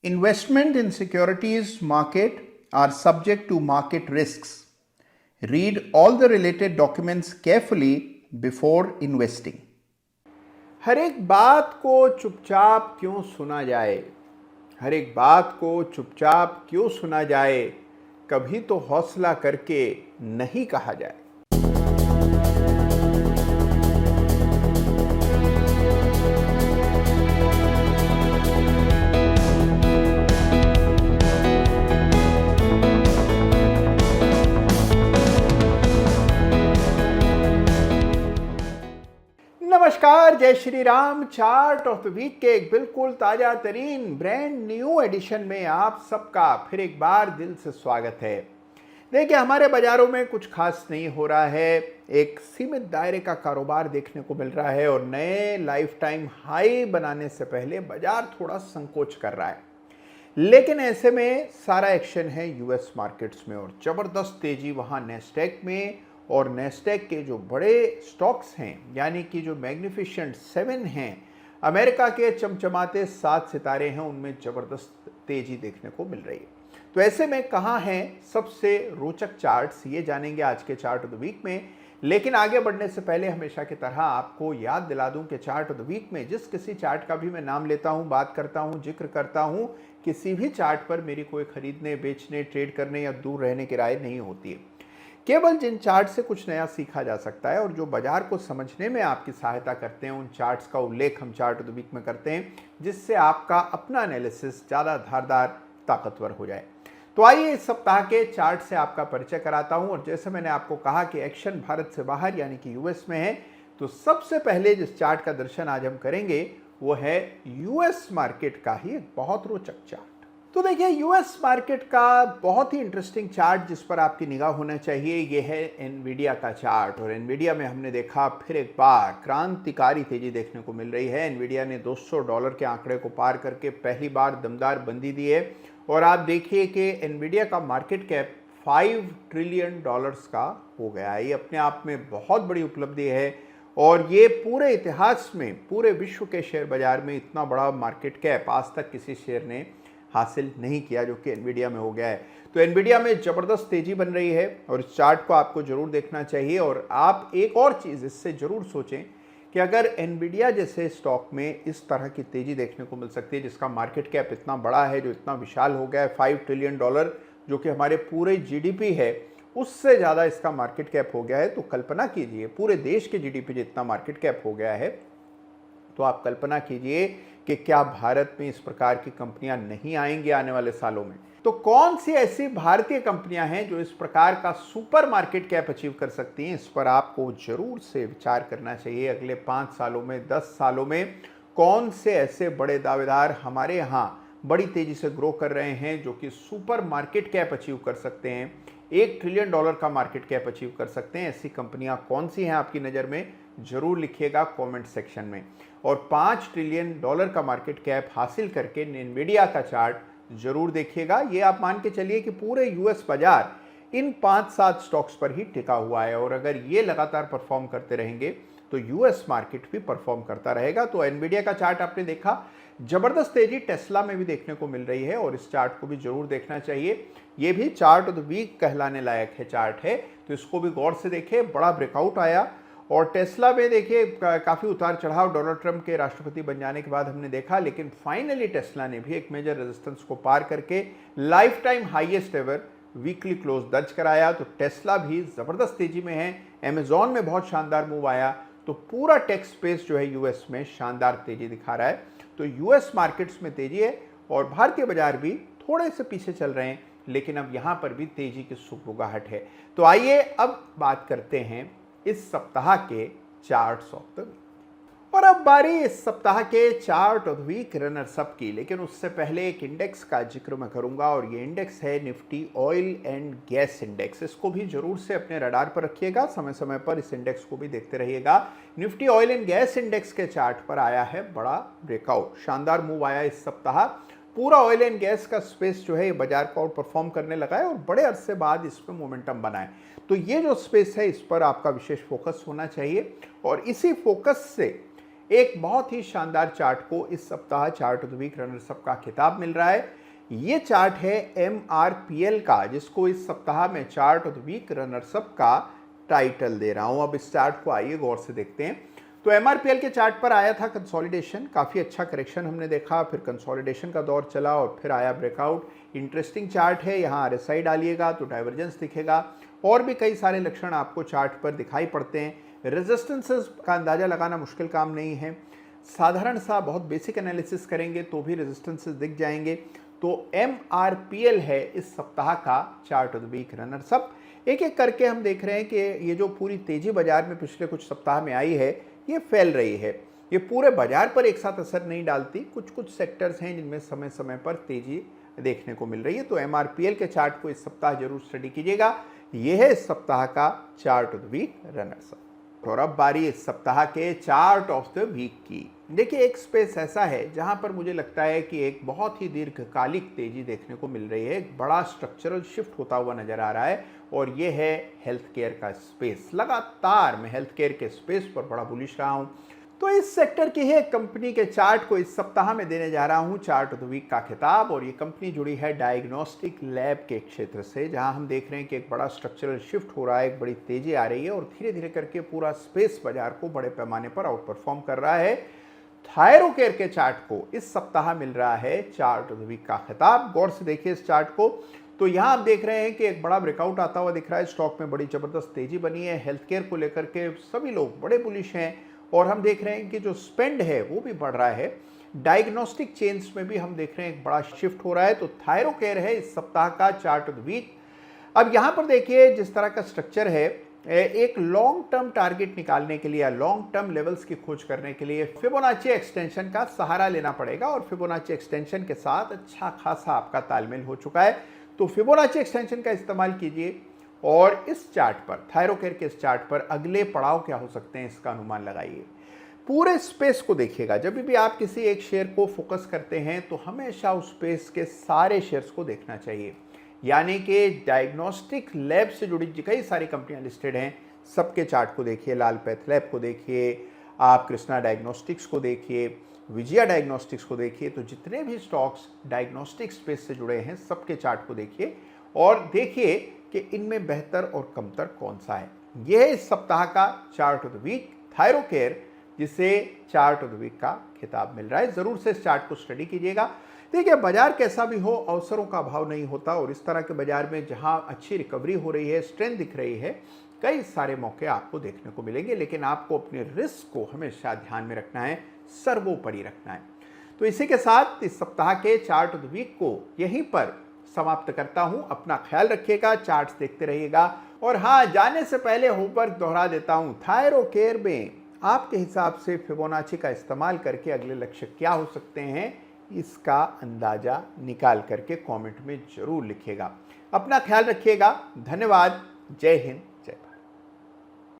Investment in securities market are subject to market risks. Read all the related documents carefully before investing. हर एक बात को चुपचाप क्यों सुना जाए? हर एक बात को चुपचाप क्यों सुना जाए? कभी तो हौसला करके नहीं कहा जाए। नमस्कार, जय Shri Ram. Chart of the week के एक बिल्कुल ताजा तरीन ब्रांड न्यू एडिशन में आप सबका फिर एक बार दिल से स्वागत है। देखिए, हमारे बाजारों में कुछ खास नहीं हो रहा है। एक सीमित दायरे का कारोबार देखने को मिल रहा है और नए लाइफ टाइम हाई बनाने से पहले बाजार थोड़ा संकोच कर रहा है। लेकिन ऐसे में सारा एक्शन है यूएस मार्केट्स में और जबरदस्त तेजी वहां नेस्डैक में, और नेस्डैक के जो बड़े स्टॉक्स हैं यानी कि जो मैग्निफिशेंट 7 हैं, अमेरिका के चमचमाते 7 सितारे हैं, उनमें जबरदस्त तेजी देखने को मिल रही है। तो ऐसे में कहाँ हैं सबसे रोचक चार्ट्स, ये जानेंगे आज के चार्ट ऑफ द वीक में। लेकिन आगे बढ़ने से पहले हमेशा की तरह आपको याद दिला दूं कि चार्ट ऑफ द वीक में जिस किसी चार्ट का भी मैं नाम लेता हूं, बात करता हूं, जिक्र करता हूं, किसी भी चार्ट पर मेरी कोई खरीदने, बेचने, ट्रेड करने या दूर रहने की राय नहीं होती है। केवल जिन चार्ट से कुछ नया सीखा जा सकता है और जो बाजार को समझने में आपकी सहायता करते हैं, उन चार्ट्स का उल्लेख हम चार्ट ऑफ द वीक में करते हैं, जिससे आपका अपना एनालिसिस ज़्यादा धारदार, ताकतवर हो जाए। तो आइए इस सप्ताह के चार्ट से आपका परिचय कराता हूं। और जैसे मैंने आपको कहा कि एक्शन भारत से बाहर यानी कि यूएस में है, तो सबसे पहले जिस चार्ट का दर्शन आज हम करेंगे वो है यूएस मार्केट का ही एक बहुत रोचक चार्ट। तो देखिए, यूएस मार्केट का बहुत ही इंटरेस्टिंग चार्ट जिस पर आपकी निगाह होना चाहिए, ये है एनवीडिया का चार्ट। और एनवीडिया में हमने देखा फिर एक बार क्रांतिकारी तेजी देखने को मिल रही है। एनवीडिया ने $200 के आंकड़े को पार करके पहली बार दमदार बंदी दी है। और आप देखिए कि एनवीडिया का मार्केट कैप $5 ट्रिलियन का हो गया है। ये अपने आप में बहुत बड़ी उपलब्धि है और ये पूरे इतिहास में, पूरे विश्व के शेयर बाजार में इतना बड़ा मार्केट कैप आज तक किसी शेयर ने हासिल नहीं किया जो कि एनवीडिया में हो गया है। तो एनवीडिया में जबरदस्त तेजी बन रही है और इस चार्ट को आपको जरूर देखना चाहिए। और आप एक और चीज़ इससे जरूर सोचें कि अगर एनवीडिया जैसे स्टॉक में इस तरह की तेजी देखने को मिल सकती है, जिसका मार्केट कैप इतना बड़ा है, जो इतना विशाल हो गया है, $5 ट्रिलियन, जो कि हमारे पूरे जीडीपी है उससे ज़्यादा इसका मार्केट कैप हो गया है, तो कल्पना कीजिए पूरे देश के जीडीपी जितना मार्केट कैप हो गया है, तो आप कल्पना कीजिए कि क्या भारत में इस प्रकार की कंपनियां नहीं आएंगी आने वाले सालों में। तो कौन सी ऐसी भारतीय कंपनियां हैं जो इस प्रकार का सुपर मार्केट कैप अचीव कर सकती हैं, इस पर आपको जरूर से विचार करना चाहिए। अगले 5 सालों में, 10 सालों में कौन से ऐसे बड़े दावेदार हमारे यहाँ बड़ी तेजी से ग्रो कर रहे हैं जो कि सुपर मार्केट कैप अचीव कर सकते हैं, $1 ट्रिलियन का मार्केट कैप अचीव कर सकते हैं। ऐसी कंपनियां कौन सी हैं आपकी नज़र में, जरूर लिखिएगा कमेंट सेक्शन में। और $5 ट्रिलियन का मार्केट कैप हासिल करके एनवीडिया का चार्ट जरूर देखिएगा। ये आप मान के चलिए कि पूरे यूएस बाजार इन 5-7 स्टॉक्स पर ही टिका हुआ है और अगर ये लगातार परफॉर्म करते रहेंगे तो यूएस मार्केट भी परफॉर्म करता रहेगा। तो एनवीडिया का चार्ट आपने देखा, जबरदस्त तेजी टेस्ला में भी देखने को मिल रही है और इस चार्ट को भी जरूर देखना चाहिए। ये भी चार्ट ऑफ द वीक कहलाने लायक है चार्ट है, तो इसको भी गौर से देखें। बड़ा ब्रेकआउट आया और टेस्ला में देखिए काफ़ी उतार चढ़ाव डोनाल्ड ट्रंप के राष्ट्रपति बन जाने के बाद हमने देखा, लेकिन फाइनली टेस्ला ने भी एक मेजर रेजिस्टेंस को पार करके life time highest ever weekly close दर्ज कराया। तो टेस्ला भी ज़बरदस्त तेजी में है। अमेजॉन में बहुत शानदार मूव आया। तो पूरा टेक स्पेस जो है यूएस में शानदार तेजी दिखा रहा है। तो यूएस मार्केट्स में तेजी है और भारतीय बाजार भी थोड़े से पीछे चल रहे हैं, लेकिन अब यहाँ पर भी तेजी की सुगबुगाहट है। तो आइए अब बात करते हैं इस सप्ताह के चार्ट्स ऑफ द वीक। और अब बारी इस सप्ताह के chart of the week runners up की। लेकिन उससे पहले एक इंडेक्स का जिक्र मैं करूंगा और ये इंडेक्स है Nifty oil and gas index. इसको भी जरूर से अपने रडार पर रखिएगा, समय समय पर इस इंडेक्स को भी देखते रहिएगा। Nifty oil and gas index के चार्ट पर आया है बड़ा ब्रेकआउट, शानदार मूव आया इस सप्ताह। पूरा ऑयल एंड गैस का स्पेस जो है ये बाजार को आउट परफॉर्म करने लगा है और बड़े अरसे बाद इस पर मोमेंटम बना है। तो ये जो स्पेस है इस पर आपका विशेष फोकस होना चाहिए और इसी फोकस से एक बहुत ही शानदार चार्ट को इस सप्ताह chart of the week runners up का खिताब मिल रहा है। ये चार्ट है MRPL का, जिसको इस सप्ताह में chart of the week runners up का टाइटल दे रहा हूं। अब इस चार्ट को आइए गौर से देखते हैं। तो MRPL के चार्ट पर आया था कंसोलिडेशन, काफ़ी अच्छा करेक्शन हमने देखा, फिर कंसोलिडेशन का दौर चला और फिर आया ब्रेकआउट। इंटरेस्टिंग चार्ट है, यहाँ RSI डालिएगा तो डाइवर्जेंस दिखेगा, और भी कई सारे लक्षण आपको चार्ट पर दिखाई पड़ते हैं। रेजिस्टेंसेस का अंदाज़ा लगाना मुश्किल काम नहीं है, साधारण सा बहुत बेसिक एनालिसिस करेंगे तो भी रेजिस्टेंसेस दिख जाएंगे। तो MRPL है इस सप्ताह का chart of the week runners up. एक एक करके हम देख रहे हैं कि ये जो पूरी तेजी बाजार में पिछले कुछ सप्ताह में आई है, ये फैल रही है। ये पूरे बाजार पर एक साथ असर नहीं डालती, कुछ कुछ सेक्टर्स हैं जिनमें समय समय पर तेजी देखने को मिल रही है। तो MRPL के चार्ट को इस सप्ताह जरूर स्टडी कीजिएगा। यह है इस सप्ताह का chart of the week runners up. और अब बारी इस सप्ताह के चार्ट ऑफ द वीक की। देखिए, एक स्पेस ऐसा है जहां पर मुझे लगता है कि एक बहुत ही दीर्घकालिक तेजी देखने को मिल रही है, एक बड़ा स्ट्रक्चरल शिफ्ट होता हुआ नजर आ रहा है, और ये है हेल्थ केयर का स्पेस। लगातार मैं हेल्थ केयर के स्पेस पर बड़ा बुलिश रहा हूं। तो इस सेक्टर की है कंपनी के चार्ट को इस सप्ताह में देने जा रहा हूं चार्ट ऑफ द वीक का खिताब। और ये कंपनी जुड़ी है डायग्नोस्टिक लैब के क्षेत्र से, जहां हम देख रहे हैं कि एक बड़ा स्ट्रक्चरल शिफ्ट हो रहा है, एक बड़ी तेजी आ रही है, और धीरे धीरे करके पूरा स्पेस बाजार को बड़े पैमाने पर आउट परफॉर्म कर रहा है। थायरोकेयर के चार्ट को इस सप्ताह मिल रहा है चार्ट ऑफ द वीक का खिताब। गौर से देखिए इस चार्ट को। तो यहाँ आप देख रहे हैं कि एक बड़ा ब्रेकआउट आता हुआ दिख रहा है, स्टॉक में बड़ी जबरदस्त तेजी बनी है। हेल्थ केयर को लेकर के सभी लोग बड़े बुलिश हैं, और हम देख रहे हैं कि जो स्पेंड है वो भी बढ़ रहा है। डायग्नोस्टिक चेन्स में भी हम देख रहे हैं एक बड़ा शिफ्ट हो रहा है। तो थायरोकेयर है इस सप्ताह का चार्ट ऑफ द वीक। अब यहाँ पर देखिए जिस तरह का स्ट्रक्चर है, एक लॉन्ग टर्म टारगेट निकालने के लिए, लॉन्ग टर्म लेवल्स की खोज करने के लिए फिबोनाची एक्सटेंशन का सहारा लेना पड़ेगा, और फिबोनाची एक्सटेंशन के साथ अच्छा खासा आपका तालमेल हो चुका है। तो फिबोनाची एक्सटेंशन का इस्तेमाल कीजिए, और इस चार्ट पर, थायरोकेयर के इस चार्ट पर अगले पड़ाव क्या हो सकते हैं इसका अनुमान लगाइए। पूरे स्पेस को देखिएगा। जब भी आप किसी एक शेयर को फोकस करते हैं तो हमेशा उस स्पेस के सारे शेयर्स को देखना चाहिए। यानी कि डायग्नोस्टिक लैब से जुड़ी कई सारी कंपनियां लिस्टेड हैं, सबके चार्ट को देखिए। लाल पैथ लैब को देखिए, आप कृष्णा डायग्नोस्टिक्स को देखिए, विजया डायग्नोस्टिक्स को देखिए। तो जितने भी स्टॉक्स डायग्नोस्टिक स्पेस से जुड़े हैं सबके चार्ट को देखिए, और देखिए कि इनमें बेहतर और कमतर कौन सा है। यह है इस सप्ताह का chart of the week Thyrocare, जिसे चार्ट ऑफ द वीक का खिताब मिल रहा है। जरूर से इस चार्ट को स्टडी कीजिएगा। देखिए, बाजार कैसा भी हो, अवसरों का अभाव नहीं होता, और इस तरह के बाजार में जहां अच्छी रिकवरी हो रही है, स्ट्रेंथ दिख रही है, कई सारे मौके आपको देखने को मिलेंगे। लेकिन आपको अपने रिस्क को हमेशा ध्यान में रखना है, सर्वोपरि रखना है। तो इसी के साथ इस सप्ताह के चार्ट ऑफ द वीक को यहीं पर समाप्त करता हूं। अपना ख्याल रखिएगा, चार्ट्स देखते रहिएगा। और हाँ, जाने से पहले होमवर्क दोहरा देता हूं, थायरोकेयर में आपके हिसाब से फिबोनाची का इस्तेमाल करके अगले लक्ष्य क्या हो सकते हैं, इसका अंदाजा निकाल करके कमेंट में जरूर लिखिएगा। अपना ख्याल रखिएगा। धन्यवाद। जय हिंद,